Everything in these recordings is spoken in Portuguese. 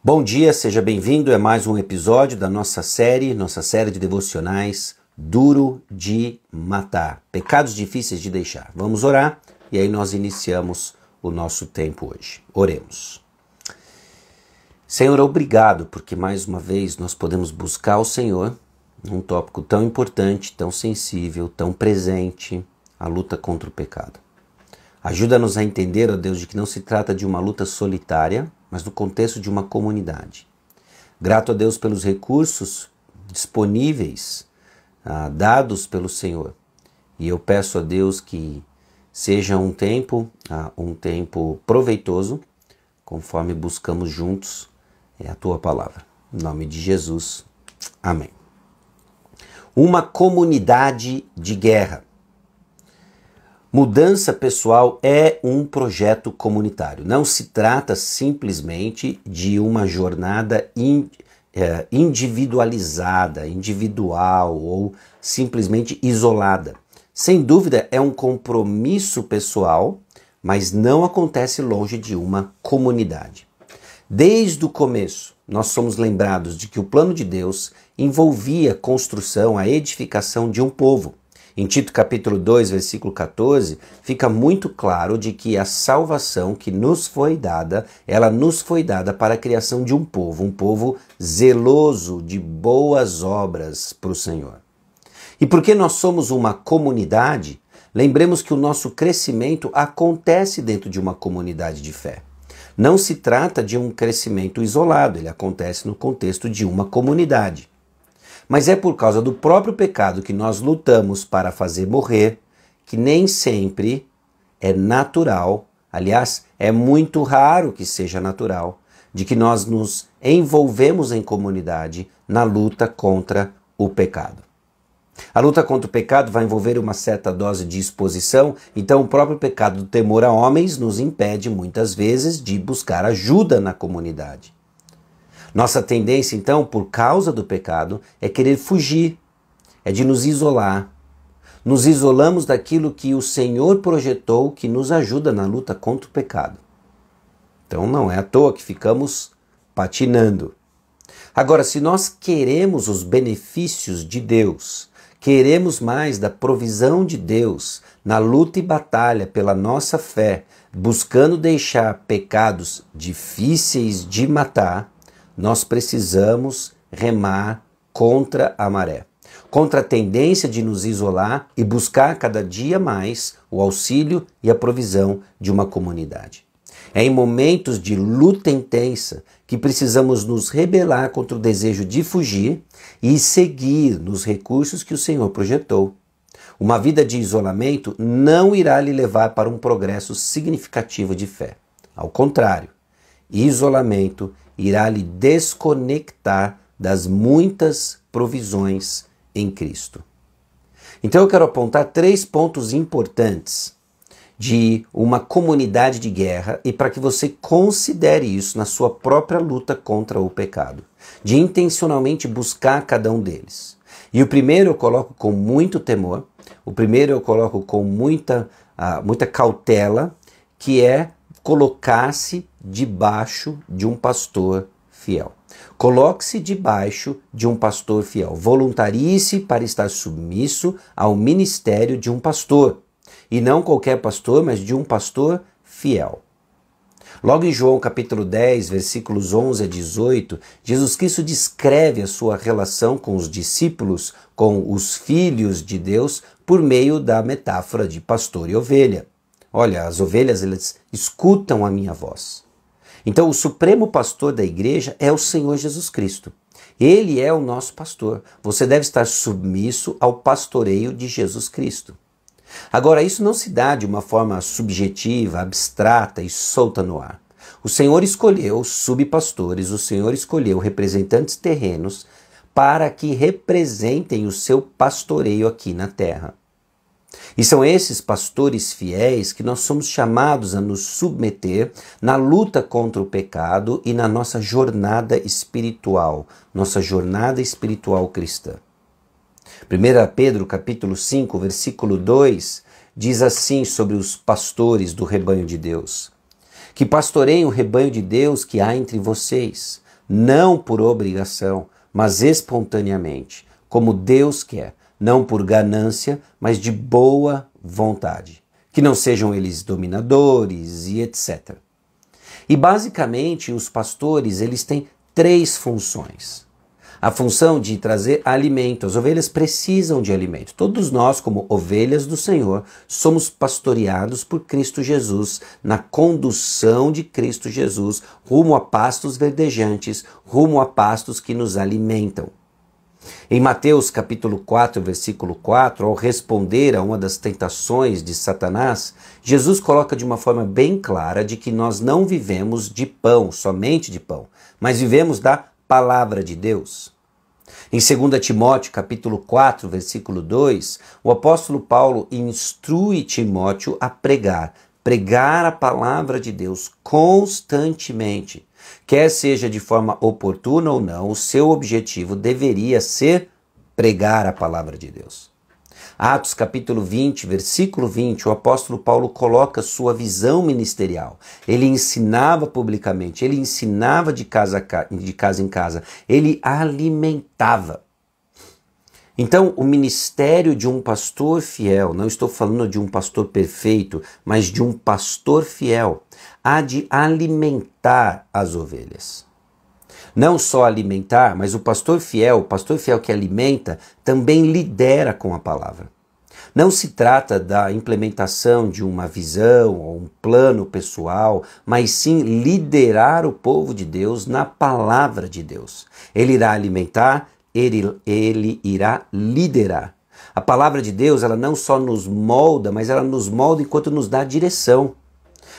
Bom dia, seja bem-vindo. É mais um episódio da nossa série de devocionais Duro de Matar, pecados difíceis de deixar. Vamos orar e aí nós iniciamos o nosso tempo hoje. Oremos. Senhor, obrigado porque mais uma vez nós podemos buscar o Senhor num tópico tão importante, tão sensível, tão presente, a luta contra o pecado. Ajuda-nos a entender, ó Deus, de que não se trata de uma luta solitária, mas no contexto de uma comunidade. Grato a Deus pelos recursos disponíveis, dados pelo Senhor. E eu peço a Deus que seja um tempo proveitoso, conforme buscamos juntos a Tua palavra. Em nome de Jesus, amém. Uma comunidade de guerra. Mudança pessoal é um projeto comunitário. Não se trata simplesmente de uma jornada individualizada, individual ou simplesmente isolada. Sem dúvida é um compromisso pessoal, mas não acontece longe de uma comunidade. Desde o começo, nós somos lembrados de que o plano de Deus envolvia a construção, a edificação de um povo. Em Tito capítulo 2, versículo 14, fica muito claro de que a salvação que nos foi dada, ela nos foi dada para a criação de um povo zeloso de boas obras para o Senhor. E porque nós somos uma comunidade, lembremos que o nosso crescimento acontece dentro de uma comunidade de fé. Não se trata de um crescimento isolado, ele acontece no contexto de uma comunidade. Mas é por causa do próprio pecado que nós lutamos para fazer morrer, que nem sempre é natural, aliás, é muito raro que seja natural, de que nós nos envolvemos em comunidade na luta contra o pecado. A luta contra o pecado vai envolver uma certa dose de exposição, então o próprio pecado do temor a homens nos impede muitas vezes de buscar ajuda na comunidade. Nossa tendência, então, por causa do pecado, é querer fugir, é de nos isolar. Nos isolamos daquilo que o Senhor projetou que nos ajuda na luta contra o pecado. Então não é à toa que ficamos patinando. Agora, se nós queremos os benefícios de Deus, queremos mais da provisão de Deus na luta e batalha pela nossa fé, buscando deixar pecados difíceis de matar, nós precisamos remar contra a maré, contra a tendência de nos isolar e buscar cada dia mais o auxílio e a provisão de uma comunidade. É em momentos de luta intensa que precisamos nos rebelar contra o desejo de fugir e seguir nos recursos que o Senhor projetou. Uma vida de isolamento não irá lhe levar para um progresso significativo de fé. Ao contrário, isolamento irá lhe desconectar das muitas provisões em Cristo. Então eu quero apontar 3 pontos importantes de uma comunidade de guerra e para que você considere isso na sua própria luta contra o pecado, de intencionalmente buscar cada um deles. E o primeiro eu coloco com muito temor, o primeiro eu coloco com muita cautela, que é colocar-se debaixo de um pastor fiel. Coloque-se debaixo de um pastor fiel. Voluntarie-se para estar submisso ao ministério de um pastor. E não qualquer pastor, mas de um pastor fiel. Logo em João capítulo 10, versículos 11 a 18, Jesus Cristo descreve a sua relação com os discípulos, com os filhos de Deus, por meio da metáfora de pastor e ovelha. Olha, as ovelhas, elas escutam a minha voz. Então, o supremo pastor da igreja é o Senhor Jesus Cristo. Ele é o nosso pastor. Você deve estar submisso ao pastoreio de Jesus Cristo. Agora, isso não se dá de uma forma subjetiva, abstrata e solta no ar. O Senhor escolheu subpastores, o Senhor escolheu representantes terrenos para que representem o seu pastoreio aqui na terra. E são esses pastores fiéis que nós somos chamados a nos submeter na luta contra o pecado e na nossa jornada espiritual cristã. 1 Pedro capítulo 5, versículo 2, diz assim sobre os pastores do rebanho de Deus: que pastoreiem o rebanho de Deus que há entre vocês, não por obrigação, mas espontaneamente, como Deus quer, não por ganância, mas de boa vontade. Que não sejam eles dominadores e etc. E basicamente os pastores, eles têm 3 funções. A função de trazer alimento. As ovelhas precisam de alimento. Todos nós, como ovelhas do Senhor, somos pastoreados por Cristo Jesus, na condução de Cristo Jesus, rumo a pastos verdejantes, rumo a pastos que nos alimentam. Em Mateus capítulo 4, versículo 4, ao responder a uma das tentações de Satanás, Jesus coloca de uma forma bem clara de que nós não vivemos de pão, somente de pão, mas vivemos da palavra de Deus. Em 2 Timóteo capítulo 4, versículo 2, o apóstolo Paulo instrui Timóteo a pregar a palavra de Deus constantemente. Quer seja de forma oportuna ou não, o seu objetivo deveria ser pregar a palavra de Deus. Atos capítulo 20, versículo 20, o apóstolo Paulo coloca sua visão ministerial. Ele ensinava publicamente, ele ensinava de casa em casa, ele alimentava. Então, o ministério de um pastor fiel, não estou falando de um pastor perfeito, mas de um pastor fiel, há de alimentar as ovelhas. Não só alimentar, mas o pastor fiel que alimenta, também lidera com a palavra. Não se trata da implementação de uma visão ou um plano pessoal, mas sim liderar o povo de Deus na palavra de Deus. Ele irá alimentar, ele irá liderar. A palavra de Deus, ela não só nos molda, mas ela nos molda enquanto nos dá direção.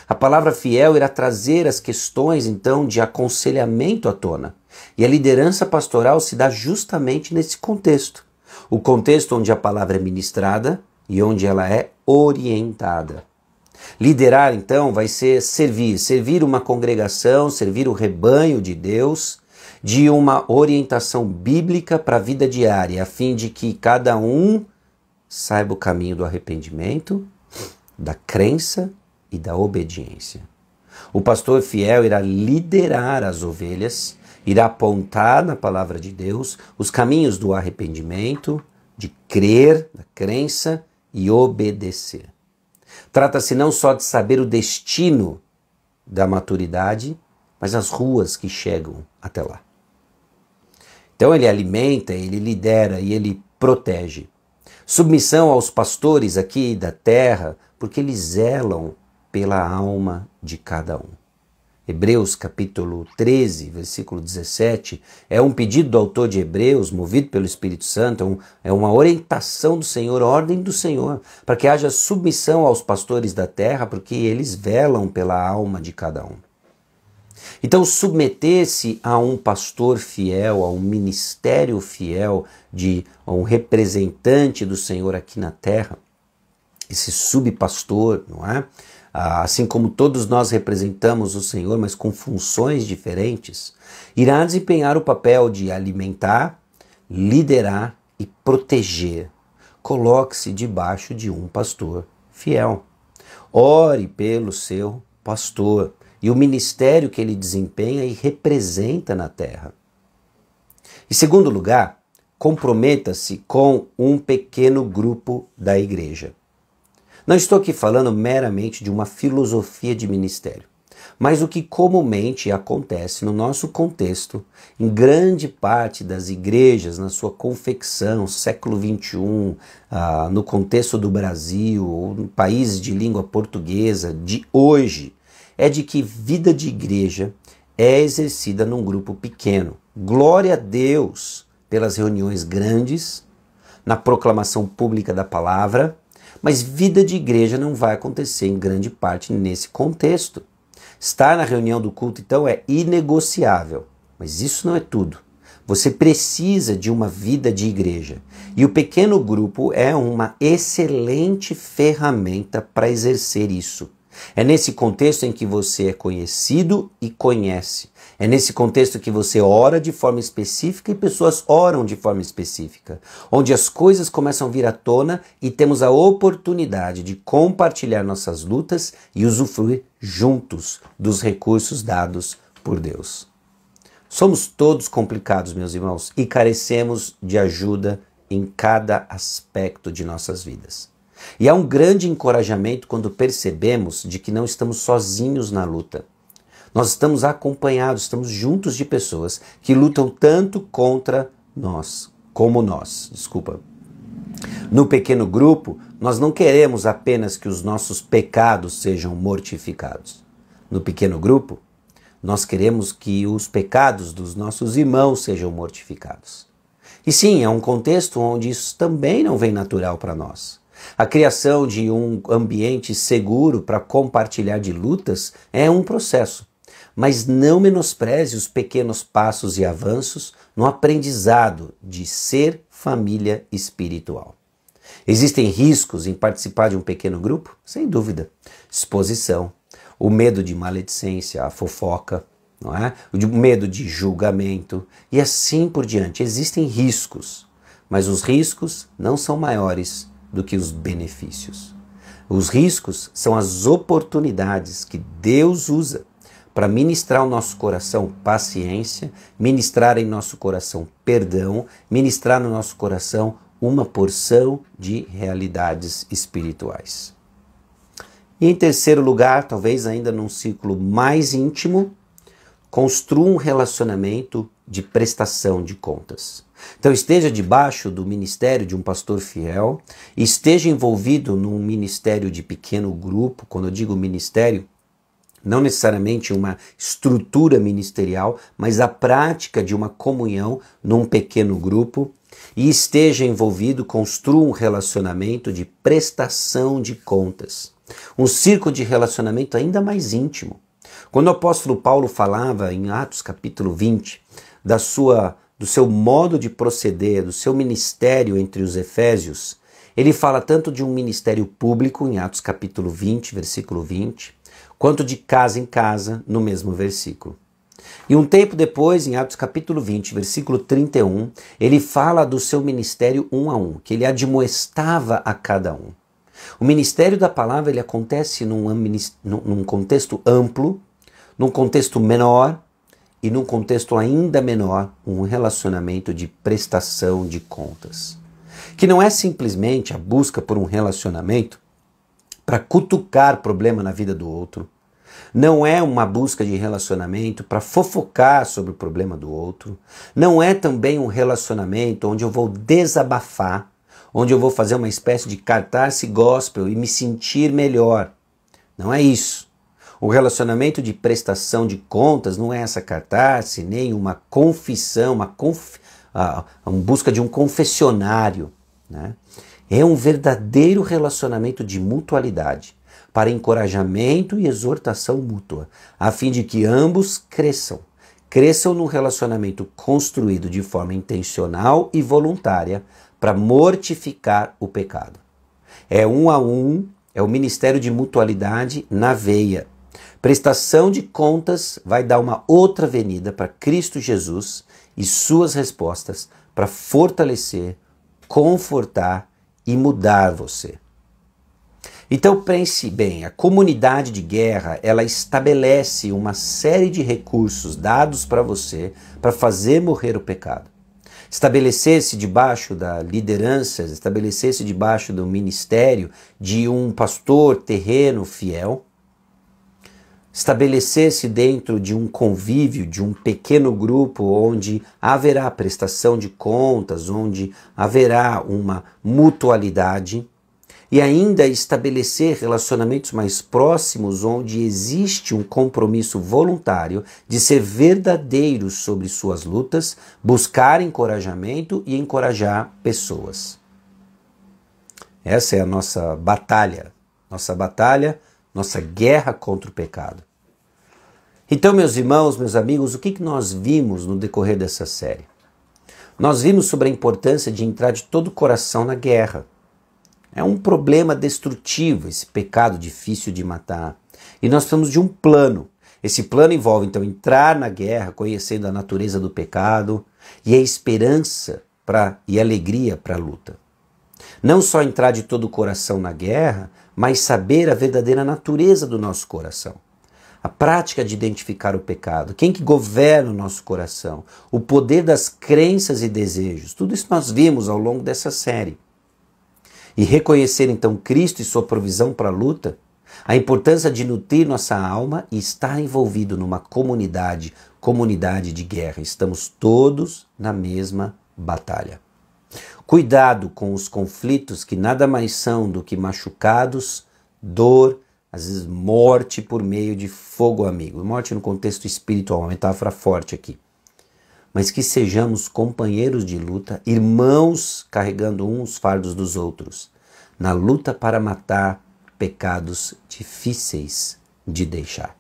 A palavra fiel irá trazer as questões, então, de aconselhamento à tona. E a liderança pastoral se dá justamente nesse contexto. O contexto onde a palavra é ministrada e onde ela é orientada. Liderar, então, vai ser servir uma congregação, servir o rebanho de Deus, de uma orientação bíblica para a vida diária, a fim de que cada um saiba o caminho do arrependimento, da crença e da obediência. O pastor fiel irá liderar as ovelhas, irá apontar na palavra de Deus os caminhos do arrependimento, de crer, da crença e obedecer. Trata-se não só de saber o destino da maturidade, mas as ruas que chegam até lá. Então ele alimenta, ele lidera e ele protege. Submissão aos pastores aqui da terra, porque eles zelam pela alma de cada um. Hebreus capítulo 13, versículo 17, é um pedido do autor de Hebreus, movido pelo Espírito Santo, é uma orientação do Senhor, ordem do Senhor, para que haja submissão aos pastores da terra, porque eles velam pela alma de cada um. Então, submeter-se a um pastor fiel, a um ministério fiel, a um representante do Senhor aqui na terra, esse subpastor, não é? Assim como todos nós representamos o Senhor, mas com funções diferentes, irá desempenhar o papel de alimentar, liderar e proteger. Coloque-se debaixo de um pastor fiel. Ore pelo seu pastor e o ministério que ele desempenha e representa na terra. Em segundo lugar, comprometa-se com um pequeno grupo da igreja. Não estou aqui falando meramente de uma filosofia de ministério, mas o que comumente acontece no nosso contexto, em grande parte das igrejas, na sua confecção, século XXI, no contexto do Brasil, ou em países de língua portuguesa de hoje, é de que vida de igreja é exercida num grupo pequeno. Glória a Deus pelas reuniões grandes, na proclamação pública da palavra, mas vida de igreja não vai acontecer em grande parte nesse contexto. Estar na reunião do culto, então, é inegociável, mas isso não é tudo. Você precisa de uma vida de igreja. E o pequeno grupo é uma excelente ferramenta para exercer isso. É nesse contexto em que você é conhecido e conhece. É nesse contexto que você ora de forma específica e pessoas oram de forma específica. Onde as coisas começam a vir à tona e temos a oportunidade de compartilhar nossas lutas e usufruir juntos dos recursos dados por Deus. Somos todos complicados, meus irmãos, e carecemos de ajuda em cada aspecto de nossas vidas. E há um grande encorajamento quando percebemos de que não estamos sozinhos na luta. Nós estamos acompanhados, estamos juntos de pessoas que lutam tanto contra nós, como nós. No pequeno grupo, nós não queremos apenas que os nossos pecados sejam mortificados. No pequeno grupo, nós queremos que os pecados dos nossos irmãos sejam mortificados. E sim, é um contexto onde isso também não vem natural para nós. A criação de um ambiente seguro para compartilhar de lutas é um processo, mas não menospreze os pequenos passos e avanços no aprendizado de ser família espiritual. Existem riscos em participar de um pequeno grupo? Sem dúvida. Exposição, o medo de maledicência, a fofoca, não é? O medo de julgamento e assim por diante. Existem riscos, mas os riscos não são maiores do que os benefícios. Os riscos são as oportunidades que Deus usa para ministrar ao nosso coração paciência, ministrar em nosso coração perdão, ministrar no nosso coração uma porção de realidades espirituais. E em terceiro lugar, talvez ainda num círculo mais íntimo, construa um relacionamento de prestação de contas. Então esteja debaixo do ministério de um pastor fiel, esteja envolvido num ministério de pequeno grupo. Quando eu digo ministério, não necessariamente uma estrutura ministerial, mas a prática de uma comunhão num pequeno grupo, e esteja envolvido, construa um relacionamento de prestação de contas. Um círculo de relacionamento ainda mais íntimo. Quando o apóstolo Paulo falava em Atos capítulo 20, do seu modo de proceder, do seu ministério entre os efésios, ele fala tanto de um ministério público, em Atos capítulo 20, versículo 20, quanto de casa em casa, no mesmo versículo. E um tempo depois, em Atos capítulo 20, versículo 31, ele fala do seu ministério um a um, que ele admoestava a cada um. O ministério da palavra ele acontece num contexto amplo, num contexto menor e num contexto ainda menor, um relacionamento de prestação de contas. Que não é simplesmente a busca por um relacionamento para cutucar problema na vida do outro. Não é uma busca de relacionamento para fofocar sobre o problema do outro. Não é também um relacionamento onde eu vou desabafar, onde eu vou fazer uma espécie de catarse gospel e me sentir melhor. Não é isso. O relacionamento de prestação de contas não é essa catarse, nem uma confissão, uma busca de um confessionário, né? É um verdadeiro relacionamento de mutualidade, para encorajamento e exortação mútua, a fim de que ambos cresçam num relacionamento construído de forma intencional e voluntária para mortificar o pecado. É um a um, é o ministério de mutualidade na veia. Prestação de contas vai dar uma outra avenida para Cristo Jesus e suas respostas para fortalecer, confortar e mudar você. Então pense bem, a comunidade de guerra, ela estabelece uma série de recursos dados para você para fazer morrer o pecado. Estabelecer-se debaixo da liderança, estabelecer-se debaixo do ministério de um pastor terreno fiel, estabelecer-se dentro de um convívio, de um pequeno grupo onde haverá prestação de contas, onde haverá uma mutualidade, e ainda estabelecer relacionamentos mais próximos onde existe um compromisso voluntário de ser verdadeiro sobre suas lutas, buscar encorajamento e encorajar pessoas. Essa é a nossa batalha, nossa guerra contra o pecado. Então, meus irmãos, meus amigos, o que nós vimos no decorrer dessa série? Nós vimos sobre a importância de entrar de todo o coração na guerra. É um problema destrutivo, esse pecado difícil de matar. E nós precisamos de um plano. Esse plano envolve, então, entrar na guerra, conhecendo a natureza do pecado e a esperança e alegria para a luta. Não só entrar de todo o coração na guerra, mas saber a verdadeira natureza do nosso coração. A prática de identificar o pecado, quem que governa o nosso coração, o poder das crenças e desejos, tudo isso nós vimos ao longo dessa série. E reconhecer então Cristo e sua provisão para a luta, a importância de nutrir nossa alma e estar envolvido numa comunidade de guerra. Estamos todos na mesma batalha. Cuidado com os conflitos que nada mais são do que machucados, dor, às vezes morte por meio de fogo amigo. Morte no contexto espiritual, uma metáfora forte aqui. Mas que sejamos companheiros de luta, irmãos carregando uns fardos dos outros, na luta para matar pecados difíceis de deixar.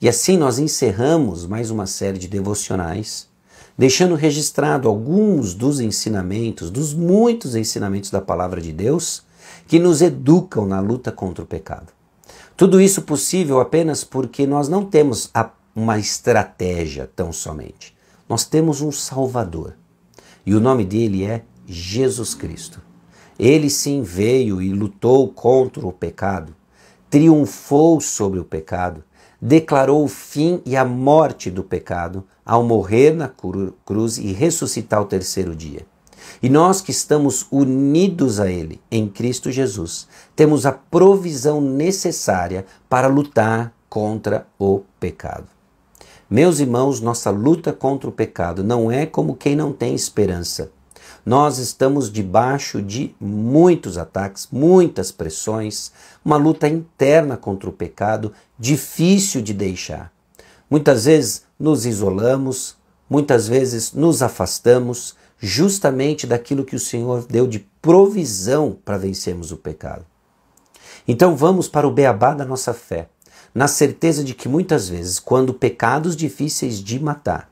E assim nós encerramos mais uma série de devocionais, deixando registrado alguns dos ensinamentos, dos muitos ensinamentos da Palavra de Deus, que nos educam na luta contra o pecado. Tudo isso possível apenas porque nós não temos uma estratégia tão somente. Nós temos um Salvador. E o nome dele é Jesus Cristo. Ele sim veio e lutou contra o pecado, triunfou sobre o pecado, declarou o fim e a morte do pecado ao morrer na cruz e ressuscitar ao terceiro dia. E nós que estamos unidos a Ele em Cristo Jesus, temos a provisão necessária para lutar contra o pecado. Meus irmãos, nossa luta contra o pecado não é como quem não tem esperança. Nós estamos debaixo de muitos ataques, muitas pressões, uma luta interna contra o pecado, difícil de deixar. Muitas vezes nos isolamos, muitas vezes nos afastamos, justamente daquilo que o Senhor deu de provisão para vencermos o pecado. Então vamos para o beabá da nossa fé, na certeza de que muitas vezes, quando pecados difíceis de matar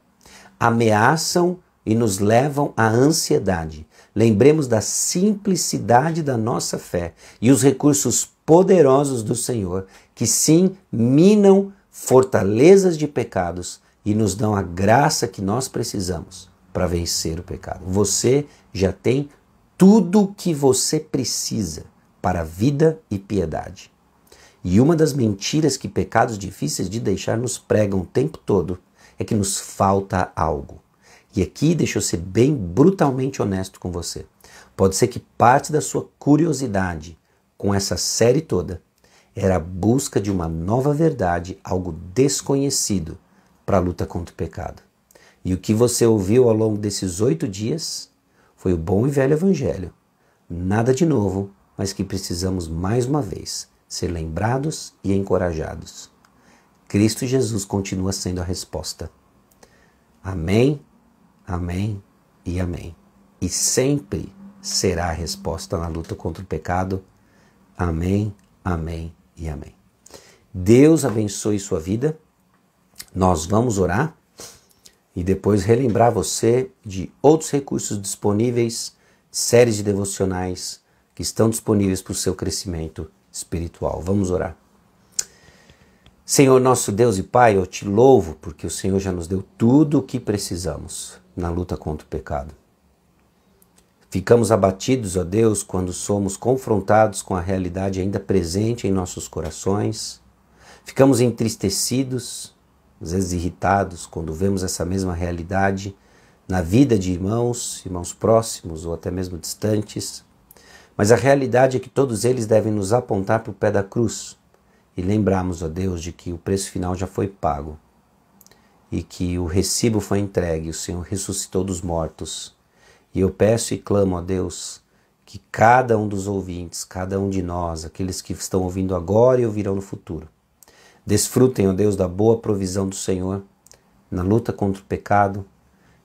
ameaçam e nos levam à ansiedade, lembremos da simplicidade da nossa fé e os recursos poderosos do Senhor, que sim minam fortalezas de pecados e nos dão a graça que nós precisamos para vencer o pecado. Você já tem tudo o que você precisa para a vida e piedade. E uma das mentiras que pecados difíceis de deixar nos pregam o tempo todo é que nos falta algo. E aqui deixa eu ser bem brutalmente honesto com você. Pode ser que parte da sua curiosidade com essa série toda era a busca de uma nova verdade, algo desconhecido para a luta contra o pecado. E o que você ouviu ao longo desses 8 dias foi o bom e velho evangelho. Nada de novo, mas que precisamos mais uma vez ser lembrados e encorajados. Cristo Jesus continua sendo a resposta. Amém, amém e amém. E sempre será a resposta na luta contra o pecado. Amém, amém e amém. Deus abençoe sua vida. Nós vamos orar e depois relembrar você de outros recursos disponíveis, séries de devocionais que estão disponíveis para o seu crescimento espiritual. Vamos orar. Senhor, nosso Deus e Pai, eu te louvo porque o Senhor já nos deu tudo o que precisamos na luta contra o pecado. Ficamos abatidos, ó Deus, quando somos confrontados com a realidade ainda presente em nossos corações. Ficamos entristecidos, às vezes irritados, quando vemos essa mesma realidade na vida de irmãos próximos ou até mesmo distantes. Mas a realidade é que todos eles devem nos apontar para o pé da cruz e lembrarmos, ó Deus, de que o preço final já foi pago e que o recibo foi entregue, o Senhor ressuscitou dos mortos. E eu peço e clamo, ó Deus, que cada um dos ouvintes, cada um de nós, aqueles que estão ouvindo agora e ouvirão no futuro, desfrutem, ó Deus, da boa provisão do Senhor na luta contra o pecado,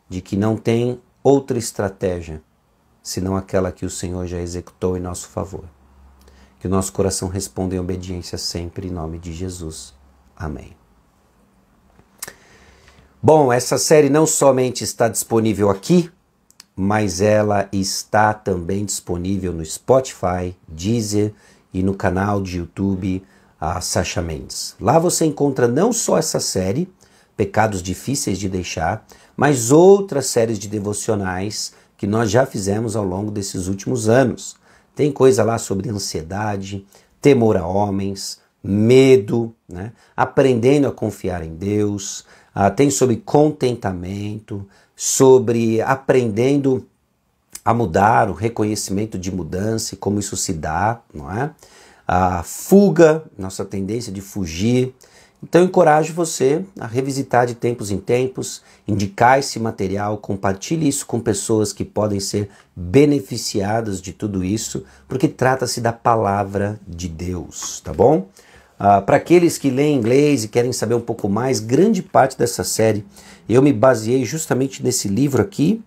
de que não tem outra estratégia senão aquela que o Senhor já executou em nosso favor. Que o nosso coração responda em obediência sempre, em nome de Jesus. Amém. Bom, essa série não somente está disponível aqui, mas ela está também disponível no Spotify, Deezer e no canal de YouTube a Sacha Mendes. Lá você encontra não só essa série, Pecados Difíceis de Deixar, mas outras séries de devocionais que nós já fizemos ao longo desses últimos anos. Tem coisa lá sobre ansiedade, temor a homens, medo, né? Aprendendo a confiar em Deus, tem sobre contentamento, sobre aprendendo a mudar, o reconhecimento de mudança e como isso se dá, não é? A fuga, nossa tendência de fugir. Então eu encorajo você a revisitar de tempos em tempos, indicar esse material, compartilhe isso com pessoas que podem ser beneficiadas de tudo isso, porque trata-se da palavra de Deus, tá bom? Para aqueles que leem inglês e querem saber um pouco mais, grande parte dessa série eu me baseei justamente nesse livro aqui,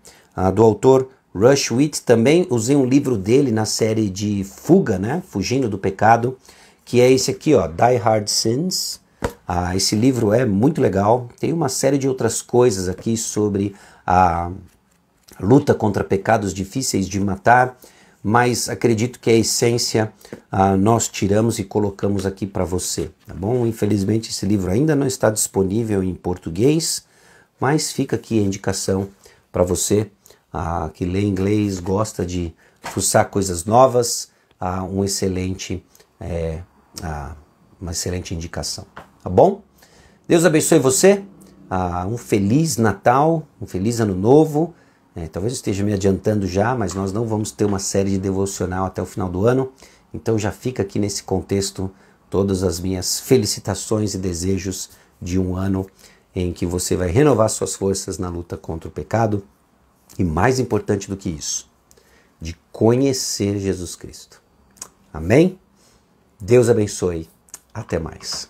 do autor Rush Witt. Também usei um livro dele na série de Fuga, né? Fugindo do Pecado, que é esse aqui, ó, Die Hard Sins. Esse livro é muito legal. Tem uma série de outras coisas aqui sobre a luta contra pecados difíceis de matar, mas acredito que a essência nós tiramos e colocamos aqui para você, tá bom? Infelizmente esse livro ainda não está disponível em português, mas fica aqui a indicação para você que lê inglês, gosta de fuçar coisas novas, uma excelente indicação, tá bom? Deus abençoe você, um feliz Natal, um feliz Ano Novo. Talvez eu esteja me adiantando já, mas nós não vamos ter uma série de devocional até o final do ano, então já fica aqui nesse contexto todas as minhas felicitações e desejos de um ano em que você vai renovar suas forças na luta contra o pecado e, mais importante do que isso, de conhecer Jesus Cristo. Amém? Deus abençoe. Até mais.